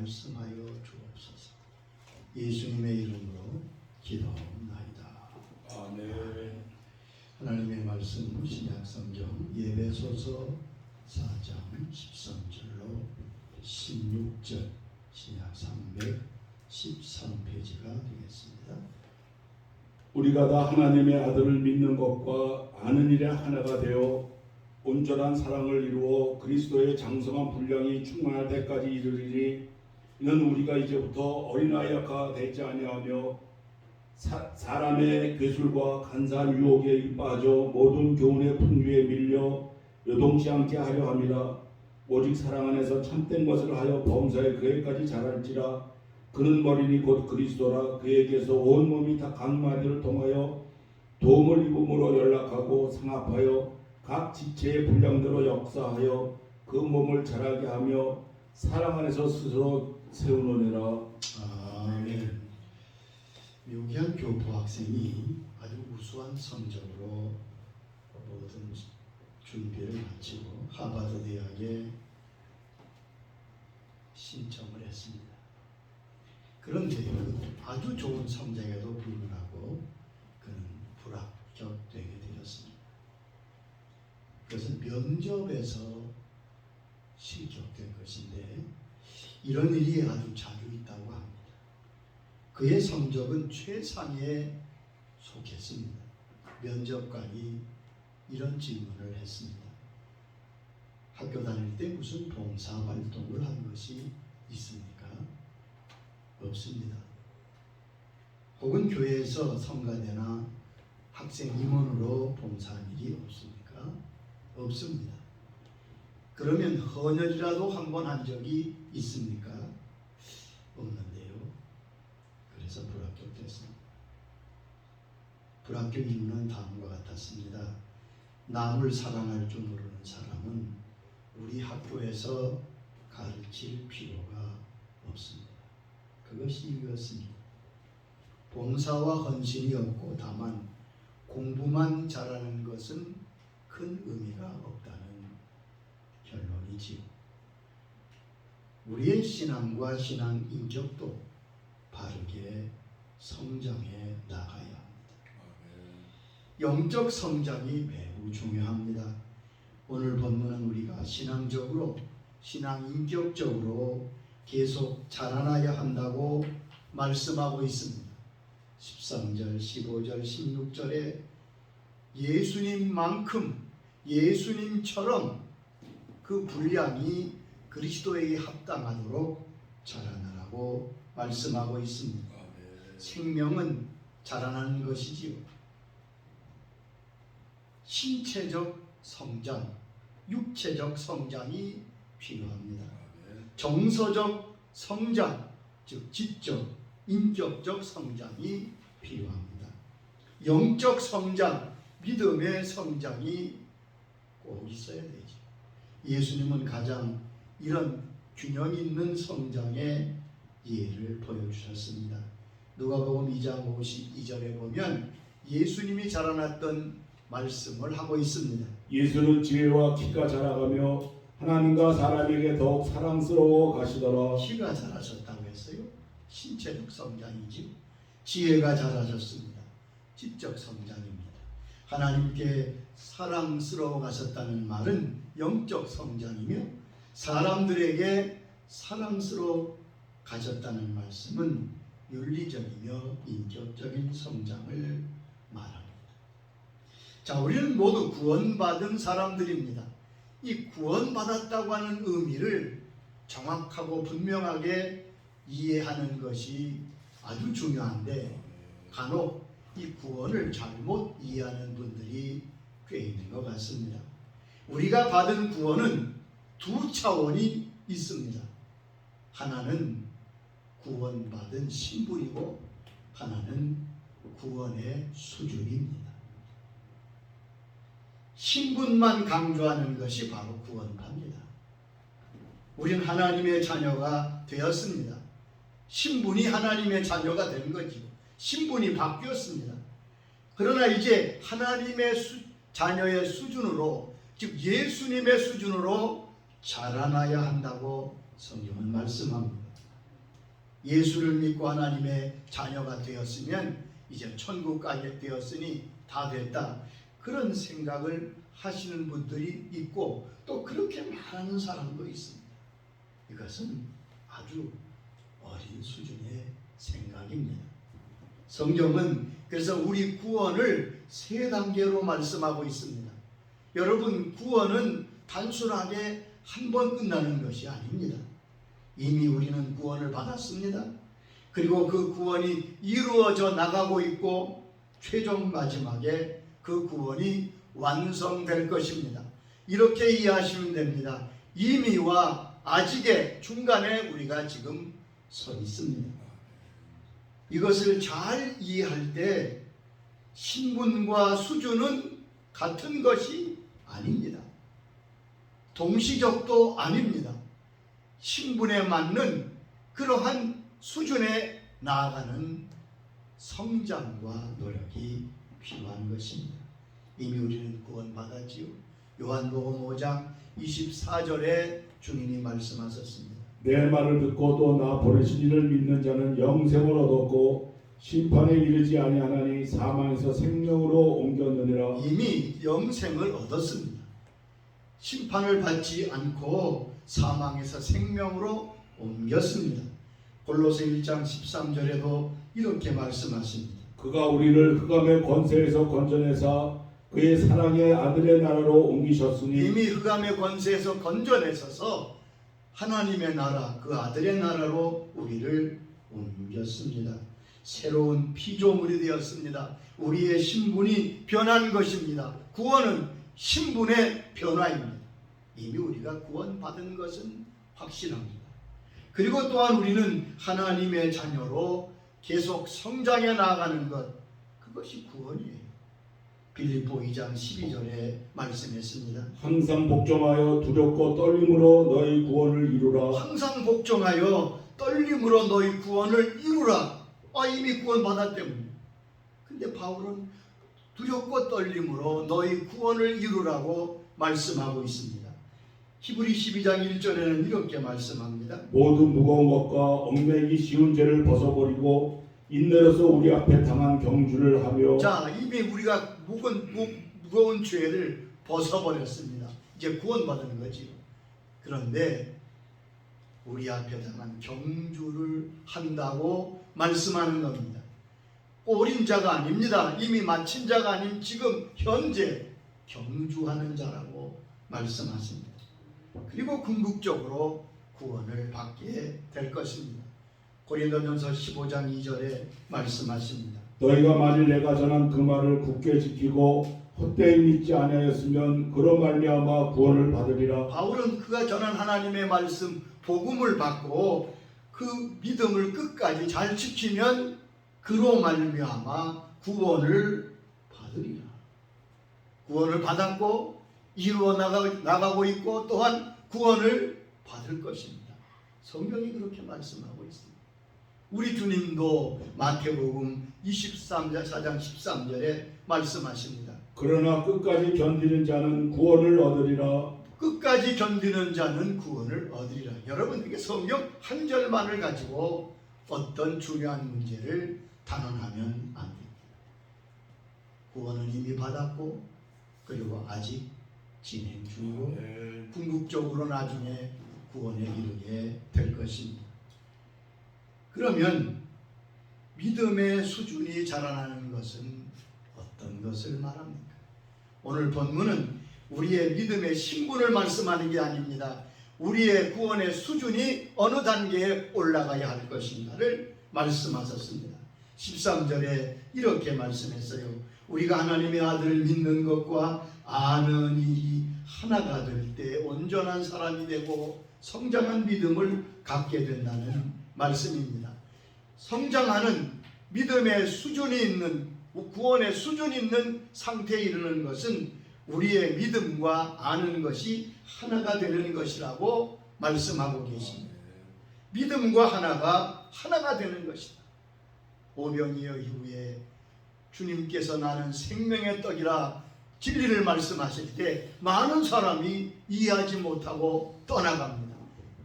말씀하여 주옵소서. 예수님의 이름으로 기도하옵나이다. 아멘. 하나님의 말씀 신약성경 예배소서 4장 13절로 16절 신약 313페이지가 되겠습니다. 우리가 다 하나님의 아들을 믿는 것과 아는 일에 하나가 되어 온전한 사랑을 이루어 그리스도의 장성한 분량이 충만할 때까지 이르리니 이는 우리가 이제부터 어린아이가 되지 아니하며 사람의 괴술과 간사한 유혹에 빠져 모든 교훈의 풍류에 밀려 요동치 않게 하려 함이라. 오직 사랑 안에서 참된 것을 하여 범사에 그에까지 자랄지라. 그는 머리니 곧 그리스도라. 그에게서 온 몸이 다 각 마디를 통하여 도움을 입음으로 연락하고 상합하여 각 지체의 분량대로 역사하여 그 몸을 자라게 하며 사랑 안에서 스스로 세우느니라. 아멘. 묘기한 교포 학생이 아주 우수한 성적으로 모든 준비를 마치고 하버드 대학에 신청을 했습니다. 그런데 아주 좋은 성적에도 불구하고 그는 불합격되게 되었습니다. 그것은 면접에서 실격된 것인데 이런 일이 아주 자주 있다고 합니다. 그의 성적은 최상위에 속했습니다. 면접관이 이런 질문을 했습니다. 학교 다닐 때 무슨 봉사 활동을 한 것이 있습니까? 없습니다. 혹은 교회에서 성가대나 학생 임원으로 봉사한 일이 없습니까? 없습니다. 그러면 헌혈이라도 한 번 한 적이 있습니까? 없는데요. 그래서 불합격됐습니다. 불합격 이유는 다음과 같았습니다. 남을 사랑할 줄 모르는 사람은 우리 학교에서 가르칠 필요가 없습니다. 그것이 이유였습니다. 봉사와 헌신이 없고 다만 공부만 잘하는 것은 큰 의미가 없다는 결론이지요. 우리의 신앙과 신앙 인격도 바르게 성장해 나가야 합니다. 영적 성장이 매우 중요합니다. 오늘 본문은 우리가 신앙적으로, 신앙 인격적으로 계속 자라나야 한다고 말씀하고 있습니다. 13절, 15절, 16절에 예수님만큼, 예수님처럼 그 분량이 그리스도에게 합당하도록 자라나라고 말씀하고 있습니다. 생명은 자라나는 것이지요. 신체적 성장, 육체적 성장이 필요합니다. 정서적 성장, 즉 지적, 인격적 성장이 필요합니다. 영적 성장, 믿음의 성장이 꼭 있어야 되죠. 예수님은 가장 이런 균형 있는 성장의 예를 보여주셨습니다. 누가복음 2장 52절에 보면 예수님이 자라났던 말씀을 하고 있습니다. 예수는 지혜와 키가 자라가며 하나님과 사람에게 더욱 사랑스러워 가시더라. 키가 자라셨다고 했어요. 신체적 성장이지. 지혜가 자라셨습니다. 지적 성장입니다. 하나님께 사랑스러워 가셨다는 말은 영적 성장이며 사람들에게 사랑스러워 가셨다는 말씀은 윤리적이며 인격적인 성장을 말합니다. 자, 우리는 모두 구원받은 사람들입니다. 이 구원받았다고 하는 의미를 정확하고 분명하게 이해하는 것이 아주 중요한데 간혹 이 구원을 잘못 이해하는 분들이 꽤 있는 것 같습니다. 우리가 받은 구원은 두 차원이 있습니다. 하나는 구원받은 신분이고 하나는 구원의 수준입니다. 신분만 강조하는 것이 바로 구원파입니다. 우리는 하나님의 자녀가 되었습니다. 신분이 하나님의 자녀가 된 거죠. 신분이 바뀌었습니다. 그러나 이제 하나님의 자녀의 수준으로, 즉 예수님의 수준으로 자라나야 한다고 성경은 말씀합니다. 예수를 믿고 하나님의 자녀가 되었으면 이제 천국 가게 되었으니 다 됐다. 그런 생각을 하시는 분들이 있고 또 그렇게 말하는 사람도 있습니다. 이것은 아주 어린 수준의 생각입니다. 성경은 그래서 우리 구원을 세 단계로 말씀하고 있습니다. 여러분, 구원은 단순하게 한 번 끝나는 것이 아닙니다. 이미 우리는 구원을 받았습니다. 그리고 그 구원이 이루어져 나가고 있고 최종 마지막에 그 구원이 완성될 것입니다. 이렇게 이해하시면 됩니다. 이미와 아직의 중간에 우리가 지금 서 있습니다. 이것을 잘 이해할 때 신분과 수준은 같은 것이 아닙니다. 동시적도 아닙니다. 신분에 맞는 그러한 수준에 나아가는 성장과 노력이 필요한 것입니다. 이미 우리는 구원받았지요. 요한복음 5장 24절에 주님이 말씀하셨습니다. 내 말을 듣고 또 나 보내신 이를 믿는 자는 영생을 얻었고 심판에 이르지 아니하나니 사망에서 생명으로 옮겼느니라. 이미 영생을 얻었습니다. 심판을 받지 않고 사망에서 생명으로 옮겼습니다. 골로새 1장 13절에도 이렇게 말씀하십니다. 그가 우리를 흑암의 권세에서 건져내사 그의 사랑의 아들의 나라로 옮기셨으니 이미 흑암의 권세에서 건져내셔서 하나님의 나라, 그 아들의 나라로 우리를 옮겼습니다. 새로운 피조물이 되었습니다. 우리의 신분이 변한 것입니다. 구원은 신분의 변화입니다. 이미 우리가 구원받은 것은 확실합니다. 그리고 또한 우리는 하나님의 자녀로 계속 성장해 나가는 것, 그것이 구원이에요. 빌립보 2장 12절에 말씀했습니다. 항상 복종하여 두렵고 떨림으로 너희 구원을 이루라. 항상 복종하여 떨림으로 너희 구원을 이루라. 이미 구원 받았대문에. 근데 바울은 두렵고 떨림으로 너희 구원을 이루라고 말씀하고 있습니다. 히브리 12장 1절에는 이렇게 말씀합니다. 모든 무거운 것과 얽매이기 쉬운 죄를 벗어버리고 인내로서 우리 앞에 당한 경주를 하며. 자, 이미 우리가 무거운 죄를 벗어버렸습니다. 이제 구원받은 거지요. 그런데 우리 앞에 당한 경주를 한다고 말씀하는 겁니다. 어린 자가 아닙니다. 이미 마친 자가 아닌 지금 현재 경주하는 자라고 말씀하십니다. 그리고 궁극적으로 구원을 받게 될 것입니다. 고린도전서 15장 2절에 말씀하십니다. 너희가 만일 내가 전한 그 말을 굳게 지키고 헛되이 믿지 아니하였으면 그로 말미암아 구원을 받으리라. 바울은 그가 전한 하나님의 말씀 복음을 받고 그 믿음을 끝까지 잘 지키면 그로 말미암아 구원을 받으리라. 구원을 받았고 이루어 나가고 있고 또한 구원을 받을 것입니다. 성경이 그렇게 말씀하고 있습니다. 우리 주님도 마태복음 24장 13절에 말씀하십니다. 그러나 끝까지 견디는 자는 구원을 얻으리라. 끝까지 견디는 자는 구원을 얻으리라. 여러분, 이게 성경 한 절만을 가지고 어떤 중요한 문제를 단언하면 안 됩니다. 구원은 이미 받았고 그리고 아직 진행 중이고 궁극적으로 나중에 구원에 이르게 될 것입니다. 그러면 믿음의 수준이 자라나는 것은 어떤 것을 말합니까? 오늘 본문은 우리의 믿음의 신분을 말씀하는 게 아닙니다. 우리의 구원의 수준이 어느 단계에 올라가야 할 것인가를 말씀하셨습니다. 13절에 이렇게 말씀했어요. 우리가 하나님의 아들을 믿는 것과 아는 일이 하나가 될 때 온전한 사람이 되고 성장한 믿음을 갖게 된다는 말씀입니다. 성장하는 믿음의 수준이 있는, 구원의 수준이 있는 상태에 이르는 것은 우리의 믿음과 아는 것이 하나가 되는 것이라고 말씀하고 계십니다. 믿음과 하나가 되는 것이다. 오병이어 이후에 주님께서 나는 생명의 떡이라 진리를 말씀하실 때 많은 사람이 이해하지 못하고 떠나갑니다.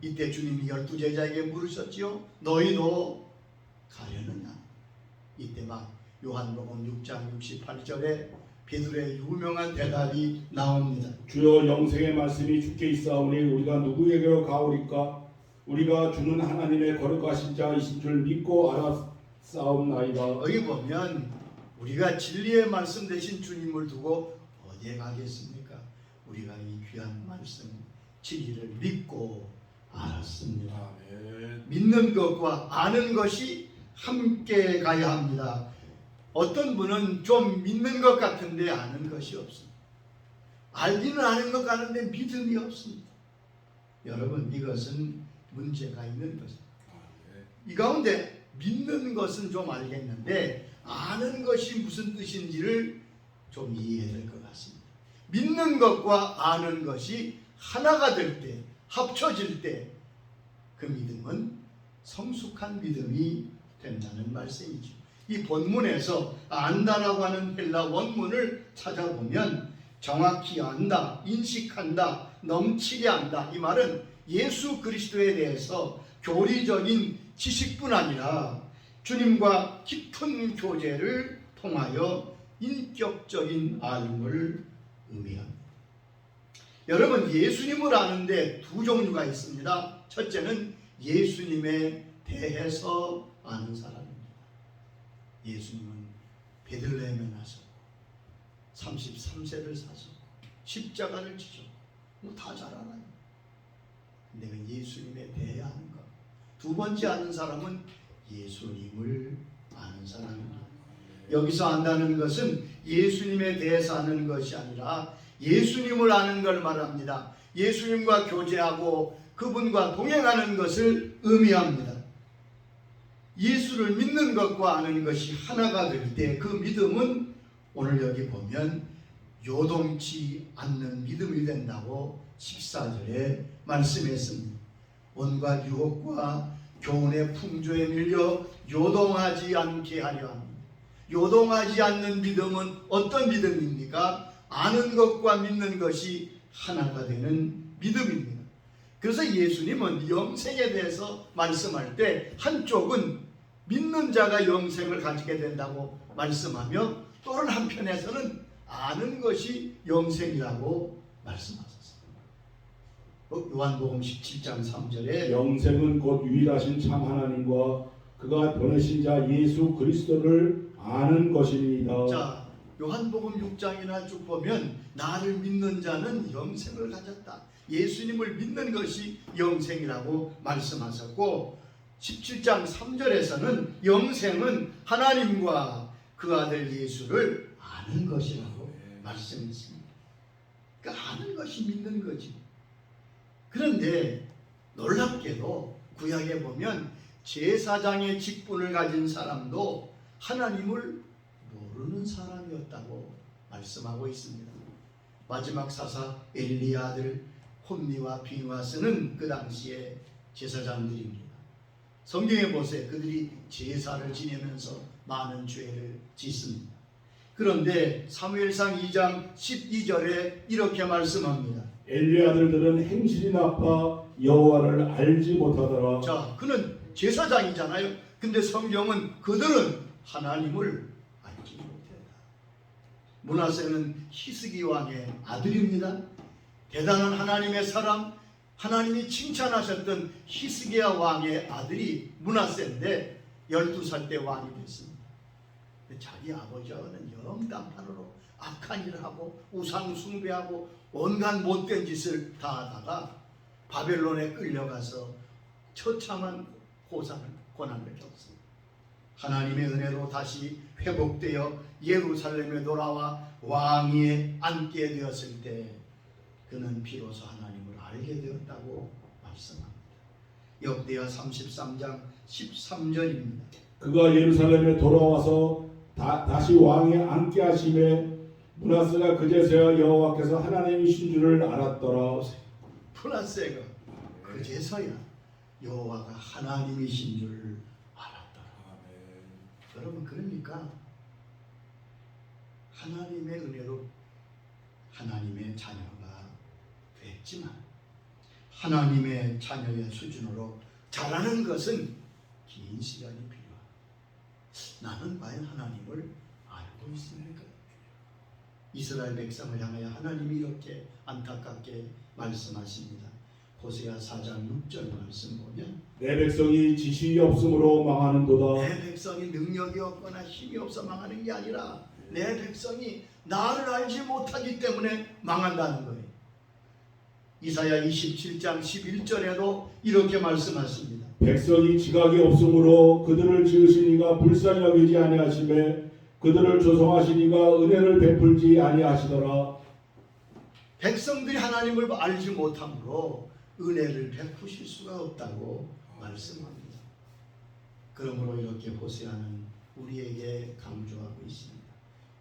이때 주님이 12제자에게 물으셨지요. 너희도 가려느냐? 이때 막 요한복음 6장 68절에 베드로의 유명한 대답이 나옵니다. 주여 영생의 말씀이 주께 있사오니 우리가 누구에게로 가오리까? 우리가 주는 하나님의 거룩하신 자이신 줄 믿고 알았사옵나이다. 여기 보면 우리가 진리의 말씀 되신 주님을 두고 어디에 가겠습니까? 우리가 이 귀한 말씀 진리를 믿고 알았습니다. 믿는 것과 아는 것이 함께 가야 합니다. 어떤 분은 좀 믿는 것 같은데 아는 것이 없습니다. 알기는 아는 것 같은데 믿음이 없습니다. 여러분, 이것은 문제가 있는 것입니다. 이 가운데 믿는 것은 좀 알겠는데 아는 것이 무슨 뜻인지를 좀 이해해야 될 것 같습니다. 믿는 것과 아는 것이 하나가 될 때, 합쳐질 때 그 믿음은 성숙한 믿음이 된다는 말씀이죠. 이 본문에서 안다라고 하는 헬라 원문을 찾아보면 정확히 안다, 인식한다, 넘치게 안다, 이 말은 예수 그리스도에 대해서 교리적인 지식뿐 아니라 주님과 깊은 교제를 통하여 인격적인 알음을 의미합니다. 여러분, 예수님을 아는데 두 종류가 있습니다. 첫째는 예수님에 대해서 아는 사람입니다. 예수님은 베들레헴에 나셨고 33세를 사셨고 십자가를 지셨고 다 잘 알아요. 근데 그 예수님에 대해 아는 것. 두 번째 아는 사람은 예수님을 아는 사람입니다. 여기서 안다는 것은 예수님에 대해서 아는 것이 아니라 예수님을 아는 걸 말합니다. 예수님과 교제하고 그분과 동행하는 것을 의미합니다. 예수를 믿는 것과 아는 것이 하나가 될 때 그 믿음은 오늘 여기 보면 요동치 않는 믿음이 된다고 14절에 말씀했습니다. 온갖 유혹과 교훈의 풍조에 밀려 요동하지 않게 하려 합니다. 요동하지 않는 믿음은 어떤 믿음입니까? 아는 것과 믿는 것이 하나가 되는 믿음입니다. 그래서 예수님은 영생에 대해서 말씀할 때 한쪽은 믿는 자가 영생을 가지게 된다고 말씀하며 또는 한편에서는 아는 것이 영생이라고 말씀하셨습니다. 요한복음 17장 3절에 영생은 곧 유일하신 참 하나님과 그가 보내신 자 예수 그리스도를 아는 것입니다. 자, 요한복음 6장이나 쭉 보면 나를 믿는 자는 영생을 가졌다. 예수님을 믿는 것이 영생이라고 말씀하셨고 17장 3절에서는 영생은 하나님과 그 아들 예수를 아는 것이라고 말씀했습니다. 그러니까 아는 것이 믿는 거지. 그런데 놀랍게도 구약에 보면 제사장의 직분을 가진 사람도 하나님을 모르는 사람이었다고 말씀하고 있습니다. 마지막 사사 엘리야 아들 홈니와 비누아스는 그 당시에 제사장들입니다. 성경에 보세요. 그들이 제사를 지내면서 많은 죄를 짓습니다. 그런데 사무엘상 2장 12절에 이렇게 말씀합니다. 엘리 아들들은 행실이 나빠 여호와를 알지 못하더라. 자, 그는 제사장이잖아요. 근데 성경은 그들은 하나님을 알지 못했다. 므낫세는 히스기 왕의 아들입니다. 대단한 하나님의 사람, 하나님이 칭찬하셨던 히스기야 왕의 아들이 므낫세인데 12살 때 왕이 됐습니다. 자기 아버지와는 영 딴판으로 악한 일을 하고 우상 숭배하고 온갖 못된 짓을 다 하다가 바벨론에 끌려가서 처참한 고난을 겪습니다. 하나님의 은혜로 다시 회복되어 예루살렘에 돌아와 왕위에 앉게 되었을 때 그는 비로소 하나님을 알게 되었다고 말씀합니다. 역대하 33장 13절입니다. 그가 예루살렘에 돌아와서 다시 왕에 앉게 하심에 므낫세가 그제서야 여호와께서 하나님이신 줄을 알았더라. 므낫세가 그제서야 여호와가 하나님이신 줄 알았더라. 여러분, 그러니까 하나님의 은혜로 하나님의 자녀가 됐지만 하나님의 자녀의 수준으로 자라는 것은 긴 시간이 필요하다. 나는 과연 하나님을 알고 있습니까? 이스라엘 백성을 향하여 하나님이 이렇게 안타깝게 말씀하십니다. 호세아 4장 6절 말씀 보면 내 백성이 지식이 없으므로 망하는도다. 내 백성이 능력이 없거나 힘이 없어 망하는 게 아니라 내 백성이 나를 알지 못하기 때문에 망한다는 거예요. 이사야 27장 11절에도 이렇게 말씀하십니다. 백성이 지각이 없으므로 그들을 지으신 이가 불쌍히 여기지 아니하시매 그들을 조성하신 이가 은혜를 베풀지 아니하시더라. 백성들이 하나님을 알지 못함으로 은혜를 베푸실 수가 없다고 말씀합니다. 그러므로 이렇게 호세아는 우리에게 강조하고 있습니다.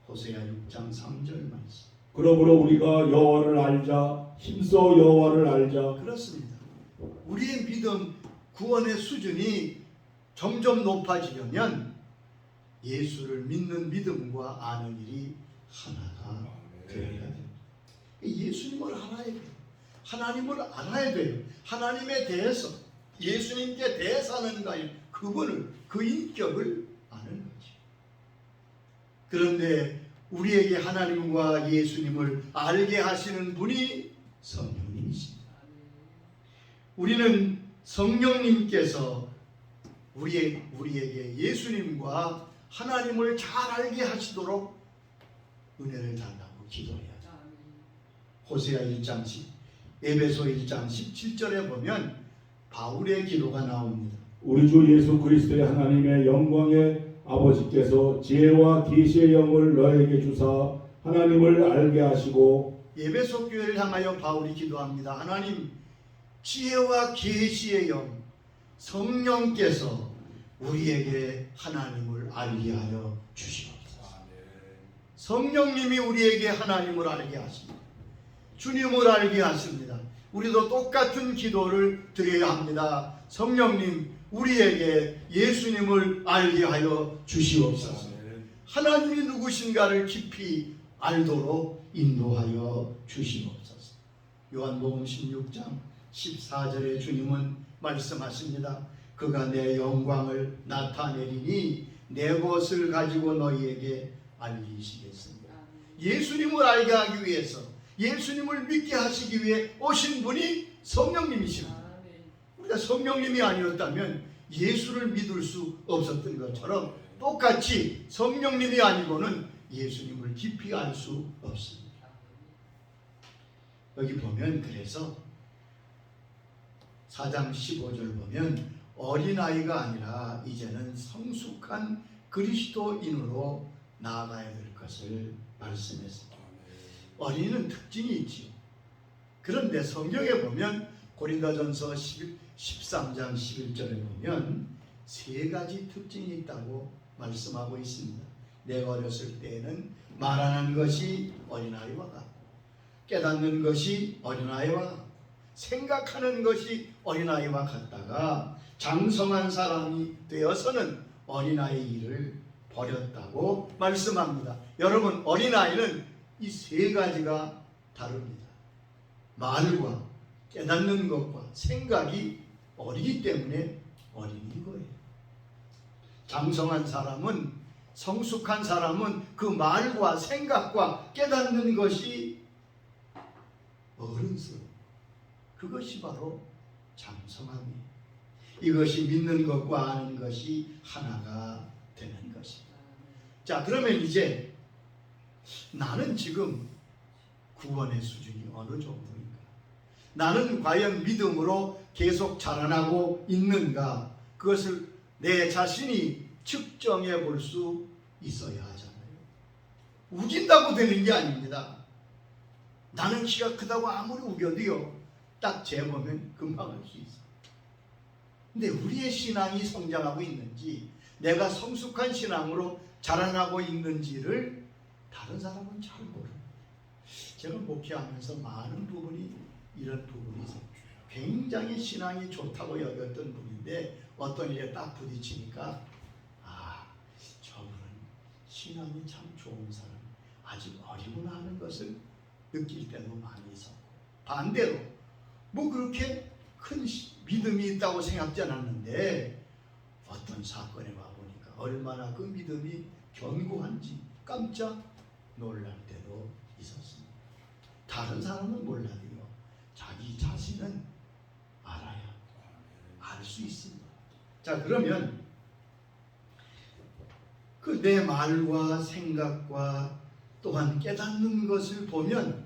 호세아 6장 3절 말씀. 그러므로 우리가 여호와를 알자, 힘써 여호와를 알자. 그렇습니다. 우리의 믿음, 구원의 수준이 점점 높아지려면 예수를 믿는 믿음과 아는 일이 하나가 되어야 됩니다. 예수님을 알아야 돼요. 하나님을 알아야 돼요. 하나님에 대해서, 예수님께 대해서 하는 거예요. 그분을, 그 인격을 아는 거죠. 그런데 우리에게 하나님과 예수님을 알게 하시는 분이 성령님이십니다. 우리는 성령님께서 우리에게 예수님과 하나님을 잘 알게 하시도록 은혜를 달라고 기도해야 돼요. 호세아 1장 10, 에베소 1장 17절에 보면 바울의 기도가 나옵니다. 우리 주 예수 그리스도의 하나님의 영광의 아버지께서 지혜와 계시의 영을 너에게 주사 하나님을 알게 하시고. 에베소 교회를 향하여 바울이 기도합니다. 하나님, 지혜와 계시의 영, 성령께서 우리에게 하나님을 알게 하여 주시옵소서. 성령님이 우리에게 하나님을 알게 하십니다. 주님을 알게 하십니다. 우리도 똑같은 기도를 드려야 합니다. 성령님, 우리에게 예수님을 알게 하여 주시옵소서. 하나님이 누구신가를 깊이 알도록 인도하여 주시옵소서. 요한복음 16장 14절에 주님은 말씀하십니다. 그가 내 영광을 나타내리니 내 것을 가지고 너희에게 알리시겠습니다. 예수님을 알게 하기 위해서, 예수님을 믿게 하시기 위해 오신 분이 성령님이십니다. 우리가 성령님이 아니었다면 예수를 믿을 수 없었던 것처럼 똑같이 성령님이 아니고는 예수님을 깊이 알 수 없습니다. 여기 보면 그래서 4장 15절 보면 어린아이가 아니라 이제는 성숙한 그리스도인으로 나아가야 될 것을 말씀했습니다. 어린이는 특징이 있지요. 그런데 성경에 보면 고린도전서 13장 11절에 보면 세 가지 특징이 있다고 말씀하고 있습니다. 내가 어렸을 때에는 말하는 것이 어린아이와 같고, 깨닫는 것이 어린아이와 같고, 생각하는 것이 어린아이와 같다가 장성한 사람이 되어서는 어린아이 일을 버렸다고 말씀합니다. 여러분, 어린아이는 이 세 가지가 다릅니다. 말과 깨닫는 것과 생각이 어리기 때문에 어린인 거예요. 장성한 사람은, 성숙한 사람은 그 말과 생각과 깨닫는 것이 어른스러워. 그것이 바로 장성함이에요. 이것이 믿는 것과 아는 것이 하나가 되는 것입니다. 자, 그러면 이제 나는 지금 구원의 수준이 어느 정도인가? 나는 과연 믿음으로 계속 자라나고 있는가? 그것을 내 자신이 측정해 볼 수 있어야 하잖아요. 우긴다고 되는 게 아닙니다. 나는 키가 크다고 아무리 우겨도요, 딱 재보면 금방 알 수 있어. 근데 우리의 신앙이 성장하고 있는지, 내가 성숙한 신앙으로 자라나고 있는지를 다른 사람은 잘 모릅니다. 제가 목회하면서 많은 부분이 이런 부분이 있어요. 굉장히 신앙이 좋다고 여겼던 분인데 어떤 일에 딱 부딪히니까 저분은 신앙이 참 좋은 사람, 아직 어리구나 하는 것을 느낄 때도 많이 있었고, 반대로 뭐 그렇게 큰 믿음이 있다고 생각지 않았는데 어떤 사건에 와보니까 얼마나 그 믿음이 견고한지 깜짝 놀랄 때도 있었습니다. 다른 사람은 몰라도요, 자기 자신은 알아야 알 수 있습니다. 자, 그러면 그 내 말과 생각과 또한 깨닫는 것을 보면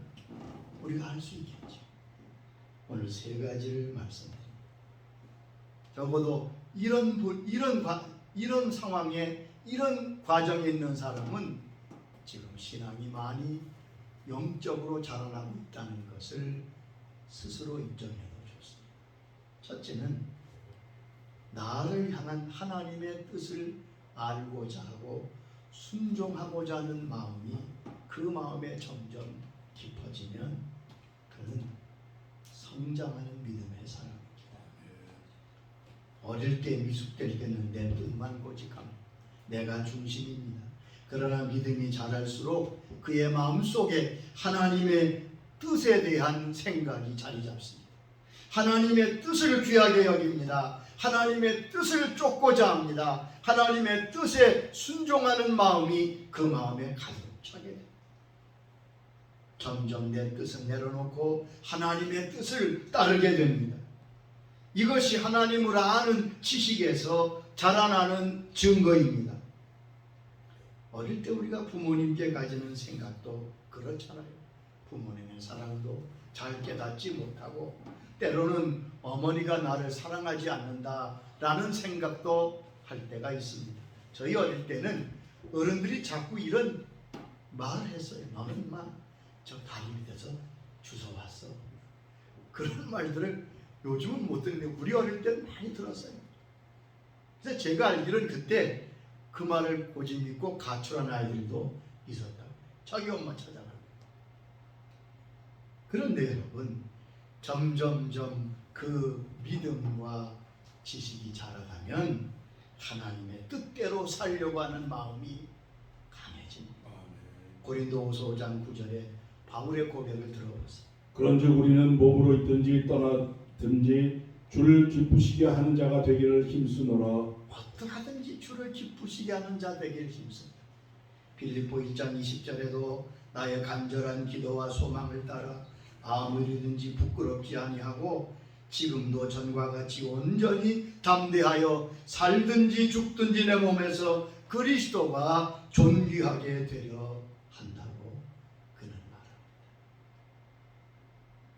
우리가 알 수 있겠죠. 오늘 세 가지를 말씀드립니다. 적어도 이런 상황에, 이런 과정에 있는 사람은 지금 신앙이 많이 영적으로 자라나고 있다는 것을 스스로 인정해도 좋습니다. 첫째는 나를 향한 하나님의 뜻을 알고자 하고 순종하고자 하는 마음이 그 마음에 점점 깊어지면 그는 성장하는 믿음의 사람입니다. 어릴 때 미숙될 때는 내 뜻만 고집합니다. 내가 중심입니다. 그러나 믿음이 자랄수록 그의 마음속에 하나님의 뜻에 대한 생각이 자리 잡습니다. 하나님의 뜻을 귀하게 여깁니다. 하나님의 뜻을 쫓고자 합니다. 하나님의 뜻에 순종하는 마음이 그 마음에 가득 차게 됩니다. 점점 내 뜻을 내려놓고 하나님의 뜻을 따르게 됩니다. 이것이 하나님을 아는 지식에서 자라나는 증거입니다. 어릴 때 우리가 부모님께 가지는 생각도 그렇잖아요. 부모님의 사랑도 잘 깨닫지 못하고 때로는 어머니가 나를 사랑하지 않는다라는 생각도 할 때가 있습니다. 저희 어릴 때는 어른들이 자꾸 이런 말을 했어요. 너는 저 다리 밑에서 주워왔어. 그런 말들을 요즘은 못 듣는데 우리 어릴 때는 많이 들었어요. 그래서 제가 알기로는 그때 그 말을 고집 믿고 가출한 아이들도 있었다고. 자기 엄마 찾아가고. 그런데 여러분, 점점점 그 믿음과 지식이 자라가면 하나님의 뜻대로 살려고 하는 마음이 강해집니다. 고린도후서 5장 9절에 바울의 고백을 들어보세요. 그런즉 우리는 몸으로 있든지 떠나든지 주를 기쁘시게 하는 자가 되기를 힘쓰노라. 어떠하든지 주를 기쁘시게 하는 자 되기를 힘씁니다. 빌립보 1장 20절에도 나의 간절한 기도와 소망을 따라 아무리든지 부끄럽지 아니하고 지금도 전과 같이 온전히 담대하여 살든지 죽든지 내 몸에서 그리스도가 존귀하게 되려 한다고 그는 말합니다.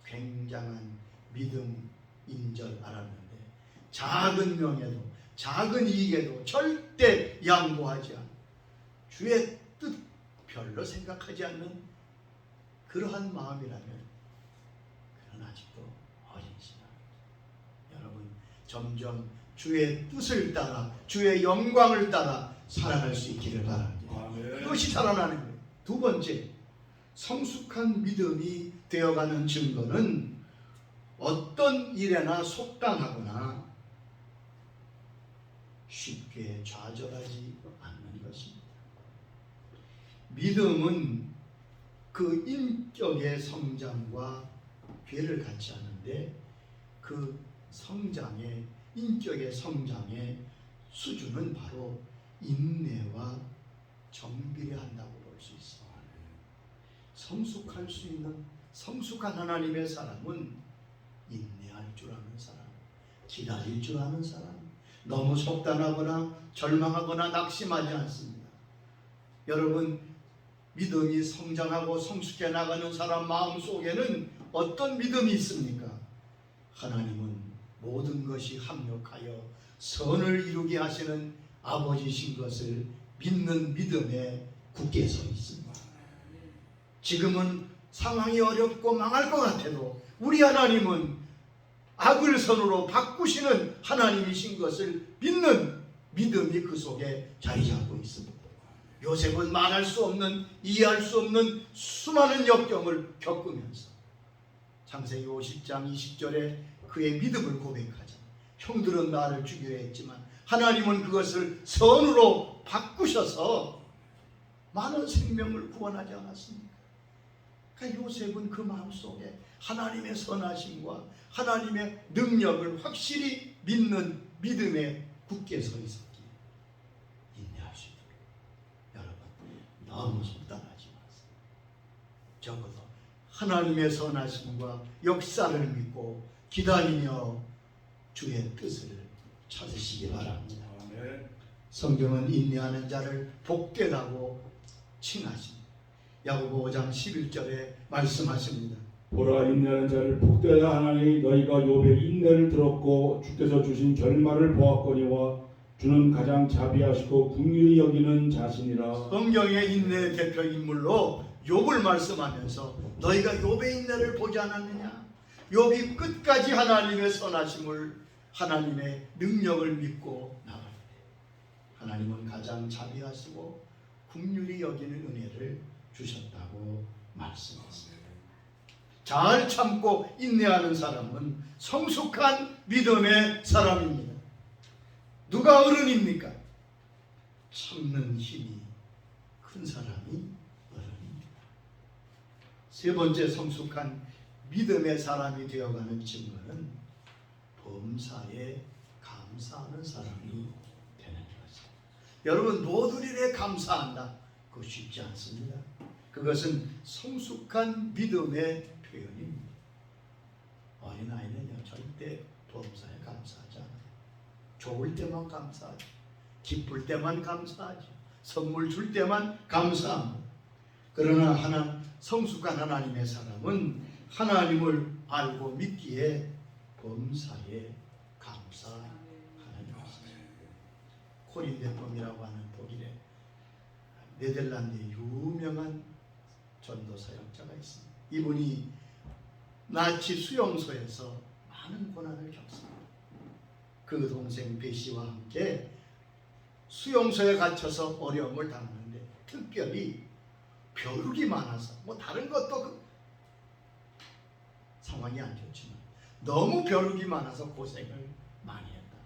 굉장한 믿음 인절 알았는데 작은 명예도 작은 이익에도 절대 양보하지 않고 주의 뜻 별로 생각하지 않는 그러한 마음이라면 그는 아직도 어린 신앙입니다. 여러분, 점점 주의 뜻을 따라 주의 영광을 따라 살아갈 수 있기를 바랍니다. 그것이 살아나는 거예요. 두 번째, 성숙한 믿음이 되어가는 증거는 어떤 일에나 속당하거나 쉽게 좌절하지 않는 것입니다. 믿음은 그 인격의 성장과 괴를 갖지 않는데 그 성장의 인격의 성장의 수준은 바로 인내와 정비례 한다고 볼 수 있습니다. 성숙할 수 있는 성숙한 하나님의 사람은 인내할 줄 아는 사람, 기다릴 줄 아는 사람, 너무 속단하거나 절망하거나 낙심하지 않습니다. 여러분, 믿음이 성장하고 성숙해 나가는 사람 마음속에는 어떤 믿음이 있습니까? 하나님은 모든 것이 합력하여 선을 이루게 하시는 아버지신 것을 믿는 믿음에 굳게 서 있습니다. 지금은 상황이 어렵고 망할 것 같아도 우리 하나님은 악을 선으로 바꾸시는 하나님이신 것을 믿는 믿음이 그 속에 자리 잡고 있습니다. 요셉은 말할 수 없는, 이해할 수 없는 수많은 역경을 겪으면서 창세기 50장 20절에 그의 믿음을 고백하자. 형들은 나를 죽이려 했지만 하나님은 그것을 선으로 바꾸셔서 많은 생명을 구원하지 않았습니까? 그러니까 요셉은 그 마음속에 하나님의 선하심과 하나님의 능력을 확실히 믿는 믿음에 굳게 서 있었기에 인내할 수 있도록 여러분 너무 속단하지 마세요. 적어도 하나님의 선하심과 역사를 믿고 기다리며 주의 뜻을 찾으시기 바랍니다. 성경은 인내하는 자를 복되다고 칭하십니다. 야고보 5장 11절에 말씀하십니다. 보라, 인내하는 자를 복되다 하나니 너희가 욥의 인내를 들었고 주께서 주신 결말을 보았거니와 주는 가장 자비하시고 긍휼히 여기는 자신이라. 성경의 인내의 대표 인물로 욥을 말씀하면서 너희가 욥의 인내를 보지 않았느냐? 욥이 끝까지 하나님의 선하심을 하나님의 능력을 믿고 나갈 때 하나님은 가장 자비하시고 긍휼히 여기는 은혜를 주셨다고 말씀했습니다. 잘 참고 인내하는 사람은 성숙한 믿음의 사람입니다. 누가 어른입니까? 참는 힘이 큰 사람이 어른입니다. 세 번째 성숙한 믿음의 사람이 되어가는 증거는 범사에 감사하는 사람이 되는 것입니다. 여러분 모든 일에 감사한다. 그거 쉽지 않습니다. 그것은 성숙한 믿음의 표현입니다. 어린아이는요 절대 범사에 감사하지 않아요. 좋을 때만 감사하죠. 기쁠 때만 감사하죠. 선물 줄 때만 감사합니다. 그러나 성숙한 하나님의 사람은 하나님을 알고 믿기에 범사에 감사하는 것입니다. 코린대범이라고 하는 독일의 네덜란드의 유명한 전도 사역자가 있습니다. 이분이 나치 수용소에서 많은 고난을 겪습니다. 그 동생 베시와 함께 수용소에 갇혀서 어려움을 당하는데 특별히 벼룩이 많아서 다른 것도 상황이 안 좋지만 너무 벼룩이 많아서 고생을 많이 했다.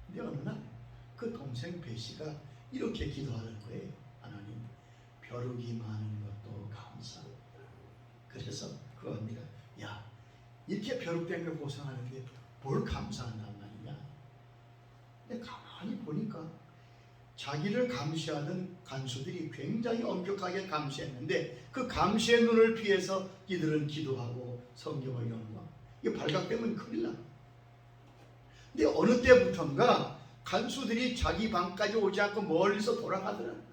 근데 어느 날 그 동생 베시가 이렇게 기도하는 거예요. 하나님, 벼룩이 많은 것도 감사합니다. 그래서 그 언니가 야, 이렇게 벼룩 때문에 고생하는데 뭘 감사한단 말이냐. 근데 가만히 보니까 자기를 감시하는 간수들이 굉장히 엄격하게 감시했는데 그 감시의 눈을 피해서 이들은 기도하고 성경을 연구하고 이게 발각되면 큰일 나. 근데 어느 때부턴가 간수들이 자기 방까지 오지 않고 멀리서 돌아가더라고요.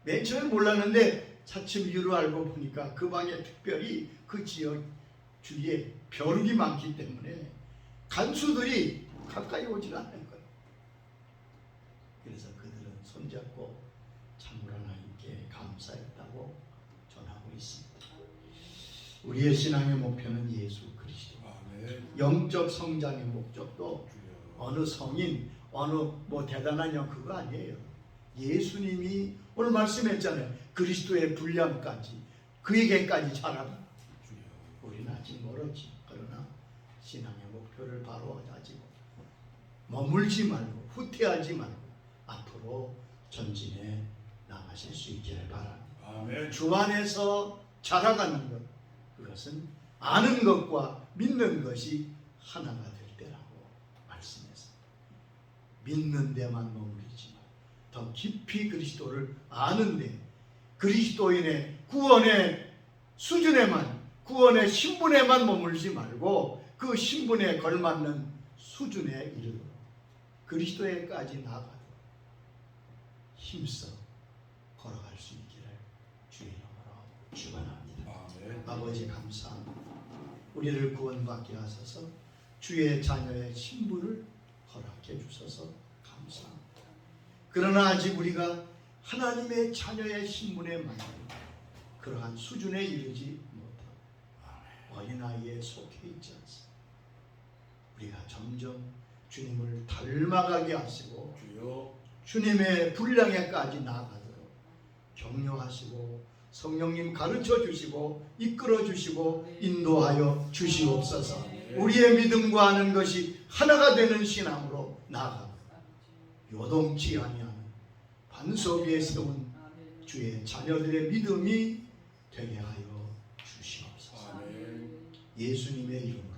맨 처음에 몰랐는데 차츰 이유를 알고 보니까 그 방에 특별히 그 지역 주위에 벼룩이 많기 때문에 간수들이 가까이 오질 않는 거예요. 그래서 그들은 손잡고 참으로 하나님께 감사했다고 전하고 있습니다. 우리의 신앙의 목표는 예수 그리스도. 영적 성장의 목적도 어느 성인, 어느 대단한 영 그거 아니에요. 예수님이 오늘 말씀했잖아요. 그리스도의 분량까지 그에게까지 자라라. 우리는 아직 멀었지. 그러나 신앙의 목표를 바로 가지고 머물지 말고 후퇴하지 말고 앞으로 전진해 나가실 수 있기를 바랍니다. 아멘. 주 안에서 자라가는 것, 그것은 아는 것과 믿는 것이 하나가 될 때라고 말씀했습니다. 믿는 데만 머무르지 마. 더 깊이 그리스도를 아는데 그리스도인의 구원의 수준에만, 구원의 신분에만 머물지 말고 그 신분에 걸맞는 수준에 이르도록 그리스도에까지 나아가도록 힘써 걸어갈 수 있기를 주의 이름으로 축원합니다. 아버지 감사합니다. 우리를 구원받게 하셔서 주의 자녀의 신분을 허락해 주셔서 감사합니다. 그러나 아직 우리가 하나님의 자녀의 신분에 맞는 그러한 수준에 이르지 못하고 어린아이에 속해 있지 않습니다. 우리가 점점 주님을 닮아가게 하시고 주님의 분량에까지 나아가도록 격려하시고 성령님 가르쳐 주시고 이끌어 주시고 인도하여 주시옵소서. 우리의 믿음과 하는 것이 하나가 되는 신앙으로 나아가고 요동치 아니하는 반석 위에 세운 주의 자녀들의 믿음이 되게 하여 주시옵소서. 예수님의 이름으로